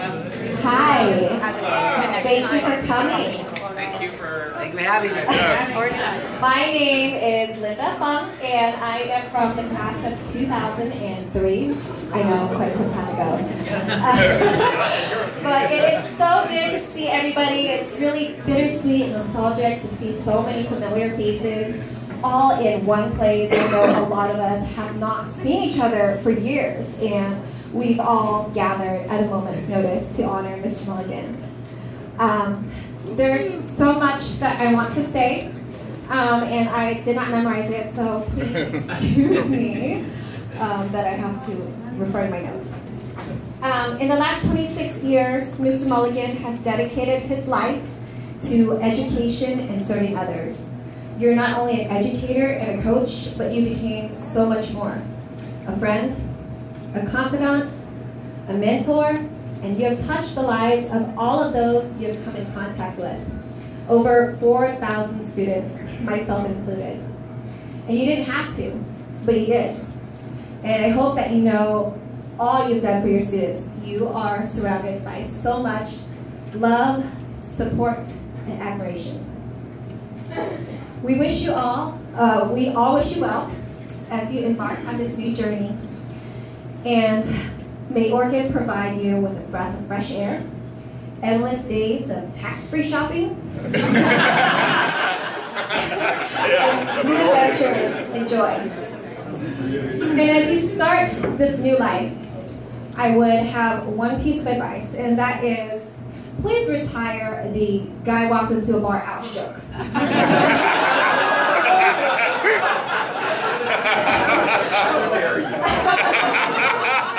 Hi. Thank you for coming. Thank you for having us. My name is Linda Fung, and I am from the class of 2003. I know, quite some time ago. But it is so good to see everybody. It's really bittersweet and nostalgic to see so many familiar faces all in one place. I know a lot of us have not seen each other for years, and we've all gathered at a moment's notice to honor Mr. Mulligan. There's so much that I want to say, and I did not memorize it, so please excuse me that I have to refer to my notes. In the last 26 years, Mr. Mulligan has dedicated his life to education and serving others. You're not only an educator and a coach, but you became so much more. A friend, a confidant, a mentor, and you have touched the lives of all of those you have come in contact with. Over 4,000 students, myself included. And you didn't have to, but you did. And I hope that you know all you've done for your students. You are surrounded by so much love, support, and admiration. We wish you all, we all wish you well as you embark on this new journey. And may Oregon provide you with a breath of fresh air, endless days of tax-free shopping, new adventures, and joy. And as you start this new life, I would have one piece of advice, and that is, please retire the guy walks into a bar ouch joke.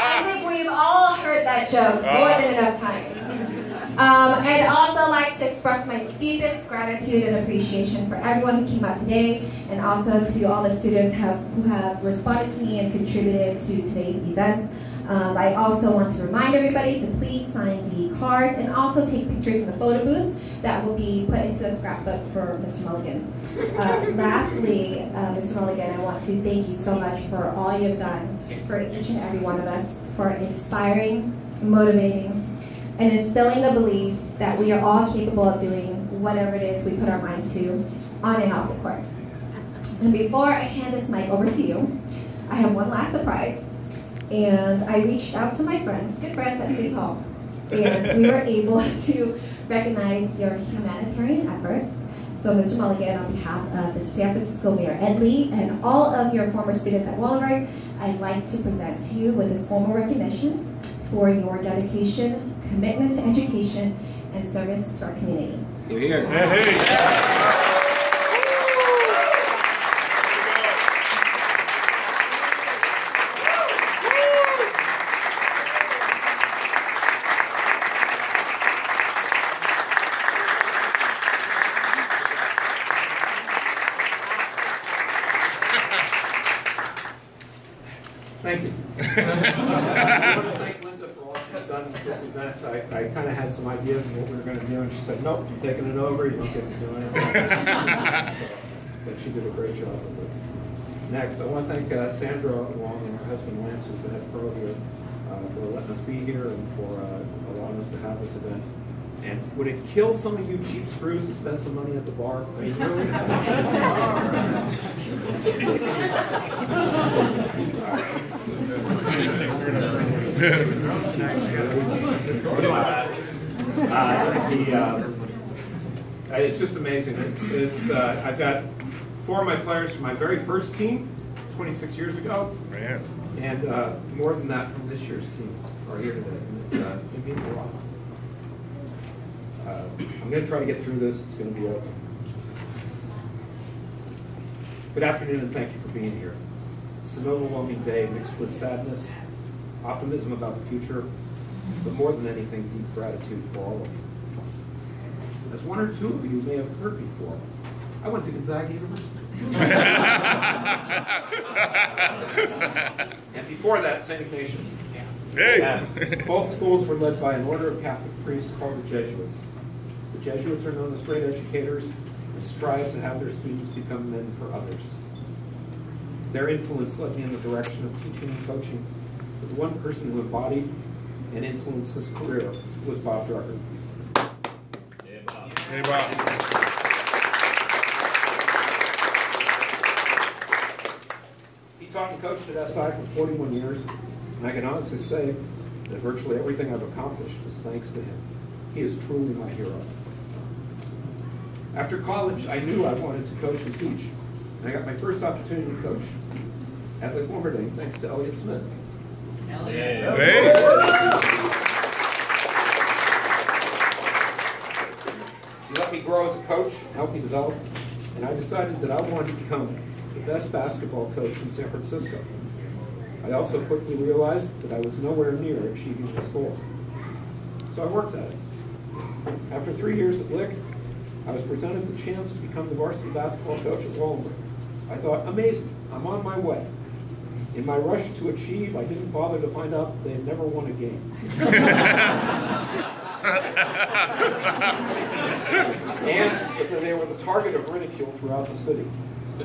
I think we've all heard that joke more than enough times. I'd also like to express my deepest gratitude and appreciation for everyone who came out today, and also to all the students who have responded to me and contributed to today's events. I also want to remind everybody to please sign the cards and also take pictures in the photo booth that will be put into a scrapbook for Mr. Mulligan. Lastly, Mr. Mulligan, I want to thank you so much for all you've done for each and every one of us, for inspiring, motivating, and instilling the belief that we are all capable of doing whatever it is we put our mind to on and off the court. And before I hand this mic over to you, I have one last surprise. And I reached out to my friends, good friends at City Hall, and we were able to recognize your humanitarian efforts. So Mr. Mulligan, on behalf of the San Francisco Mayor Ed Lee and all of your former students at Wallenberg, I'd like to present to you with this formal recognition for your dedication, commitment to education, and service to our community. Here. Hey. Thank you. I want to thank Linda for all she's done with this event. I kind of had some ideas of what we were going to do, and she said, nope, I'm taking it over. You don't get to do anything. But she did a great job with it. Next, I want to thank Sandra Wong and her husband Lance, who's the head pro here, for letting us be here and for allowing us to have this event. And would it kill some of you cheap screws to spend some money at the bar? I mean, really? It's just amazing. I've got 4 of my players from my very first team, 26 years ago, and more than that from this year's team are here today. It means a lot. I'm going to try to get through this. It's going to be open. Good afternoon, and thank you for being here. It's an overwhelming day mixed with sadness, optimism about the future, but more than anything, deep gratitude for all of you. As one or two of you may have heard before, I went to Gonzaga University. And before that, St. Ignatius. Hey. Both schools were led by an order of Catholic priests called the Jesuits. The Jesuits are known as great educators and strive to have their students become men for others. Their influence led me in the direction of teaching and coaching with one person who embodied and influenced his career was Bob Drucker. Hey, Bob. He taught and coached at SI for 41 years, and I can honestly say that virtually everything I've accomplished is thanks to him. He is truly my hero. After college, I knew I wanted to coach and teach, and I got my first opportunity to coach at Lake Wilmerding thanks to Elliott Smith. Hey. He let me grow as a coach, helped me develop, and I decided that I wanted to become the best basketball coach in San Francisco. I also quickly realized that I was nowhere near achieving this goal. So I worked at it. After 3 years at Lick, I was presented the chance to become the varsity basketball coach at Wallenberg. I thought, amazing, I'm on my way. In my rush to achieve, I didn't bother to find out they had never won a game. And that they were the target of ridicule throughout the city.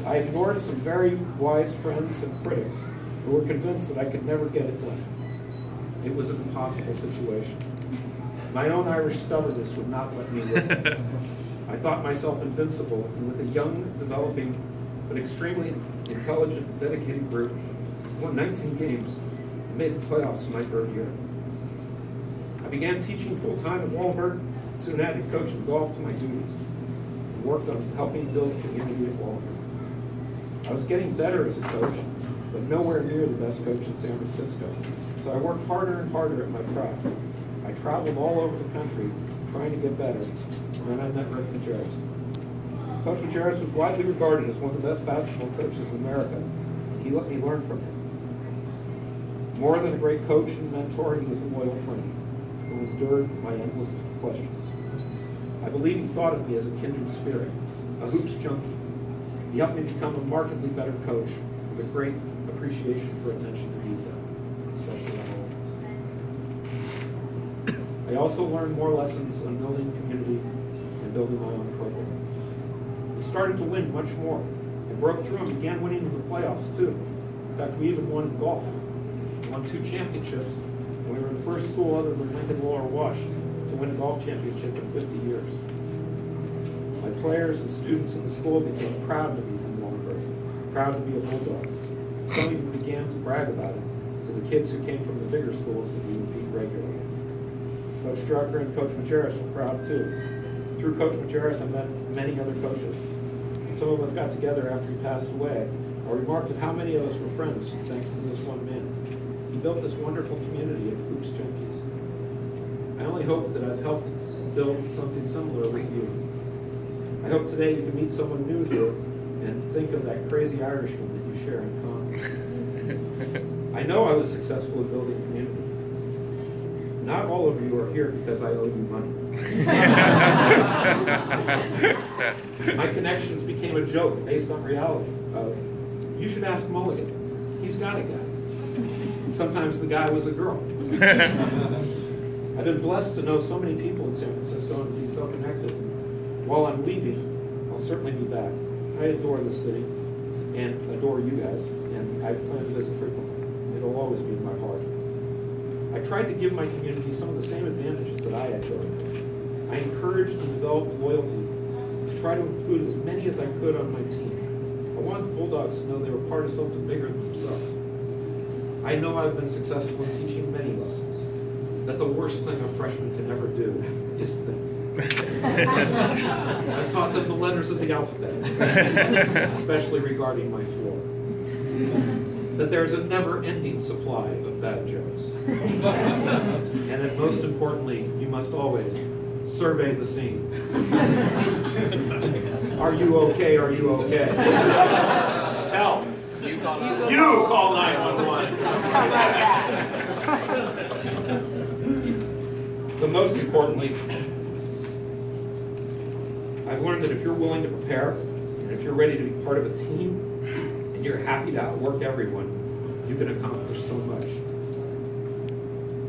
I ignored some very wise friends and critics who were convinced that I could never get it done. It was an impossible situation. My own Irish stubbornness would not let me listen. I thought myself invincible, and with a young, developing, but extremely intelligent and dedicated group, won 19 games and made the playoffs in my third year. I began teaching full-time at Wallenberg, and soon added coaching golf to my duties, and worked on helping build a community at Wallenberg. I was getting better as a coach, but nowhere near the best coach in San Francisco, so I worked harder and harder at my craft. I traveled all over the country trying to get better, and then I met Rick Majerus. Coach Majerus was widely regarded as one of the best basketball coaches in America, and he let me learn from him. More than a great coach and mentor, he was a loyal friend who endured my endless questions. I believe he thought of me as a kindred spirit, a hoops junkie. He helped me become a markedly better coach with a great appreciation for attention to detail, especially on offense. I also learned more lessons on building community and building my own program. We started to win much more and broke through and began winning in the playoffs too. In fact, we even won in golf. We won 2 championships, and we were the first school other than Lincoln Lower Wash to win a golf championship in 50 years. My players and students in the school became proud to be from Wallenberg, proud to be a Bulldog. Some even began to brag about it to the kids who came from the bigger schools that we would beat regularly. Coach Drucker and Coach Majerus were proud too. Through Coach Majerus, I met many other coaches. Some of us got together after he passed away. I remarked at how many of us were friends thanks to this one man. He built this wonderful community of hoops junkies. I only hope that I've helped build something similar with you. I hope today you can meet someone new here and think of that crazy Irishman that you share in common. I know I was successful at building community. Not all of you are here because I owe you money. My connections became a joke based on reality of, you should ask Mulligan. He's got a guy. And sometimes the guy was a girl. I've been blessed to know so many people in San Francisco and to be so connected. While I'm leaving, I'll certainly be back. I adore this city and adore you guys, and I plan to visit frequently. It'll always be in my heart. I tried to give my community some of the same advantages that I had growing up. I encouraged and developed loyalty and tried to include as many as I could on my team. I wanted the Bulldogs to know they were part of something bigger than themselves. I know I've been successful in teaching many lessons, that the worst thing a freshman can ever do is think. I've taught them the letters of the alphabet, especially regarding my floor. That there's a never-ending supply of bad jokes. And that most importantly, you must always survey the scene. Are you okay? Are you okay? Help! You call 911. But most importantly, I've learned that if you're willing to prepare, and if you're ready to be part of a team, and you're happy to outwork everyone, you can accomplish so much.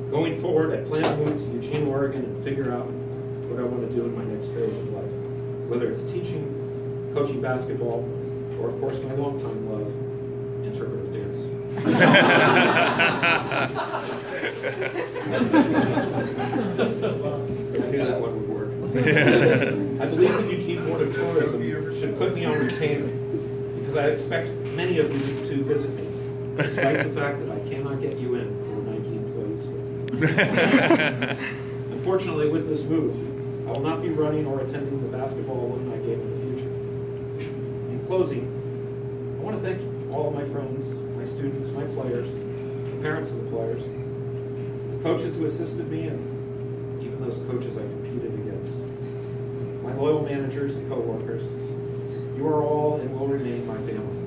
Going forward, I plan to move to Eugene, Oregon, and figure out what I want to do in my next phase of life. Whether it's teaching, coaching basketball, or of course my longtime love, interpretive dance. I knew that one would work. I believe the Eugene Board of Tourism should put me on retainer because I expect many of you to visit me, despite the fact that I cannot get you in to the Nike employees. Unfortunately, with this move, I will not be running or attending the basketball alumni game in the future. In closing, I want to thank all of my friends, my students, my players, the parents of the players, the coaches who assisted me, and even those coaches I competed against. My loyal managers and coworkers, you are all and will remain my family.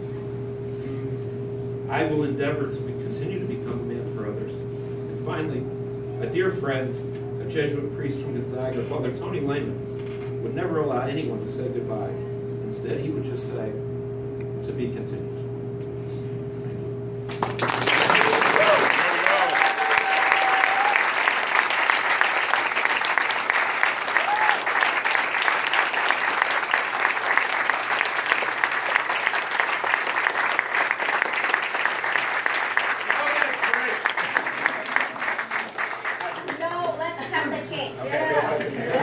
I will endeavor to continue to become a man for others. And finally, a dear friend, a Jesuit priest from Gonzaga, Father Tony Lehman, would never allow anyone to say goodbye. Instead, he would just say, to be continued. No, let's cut the cake. Yeah.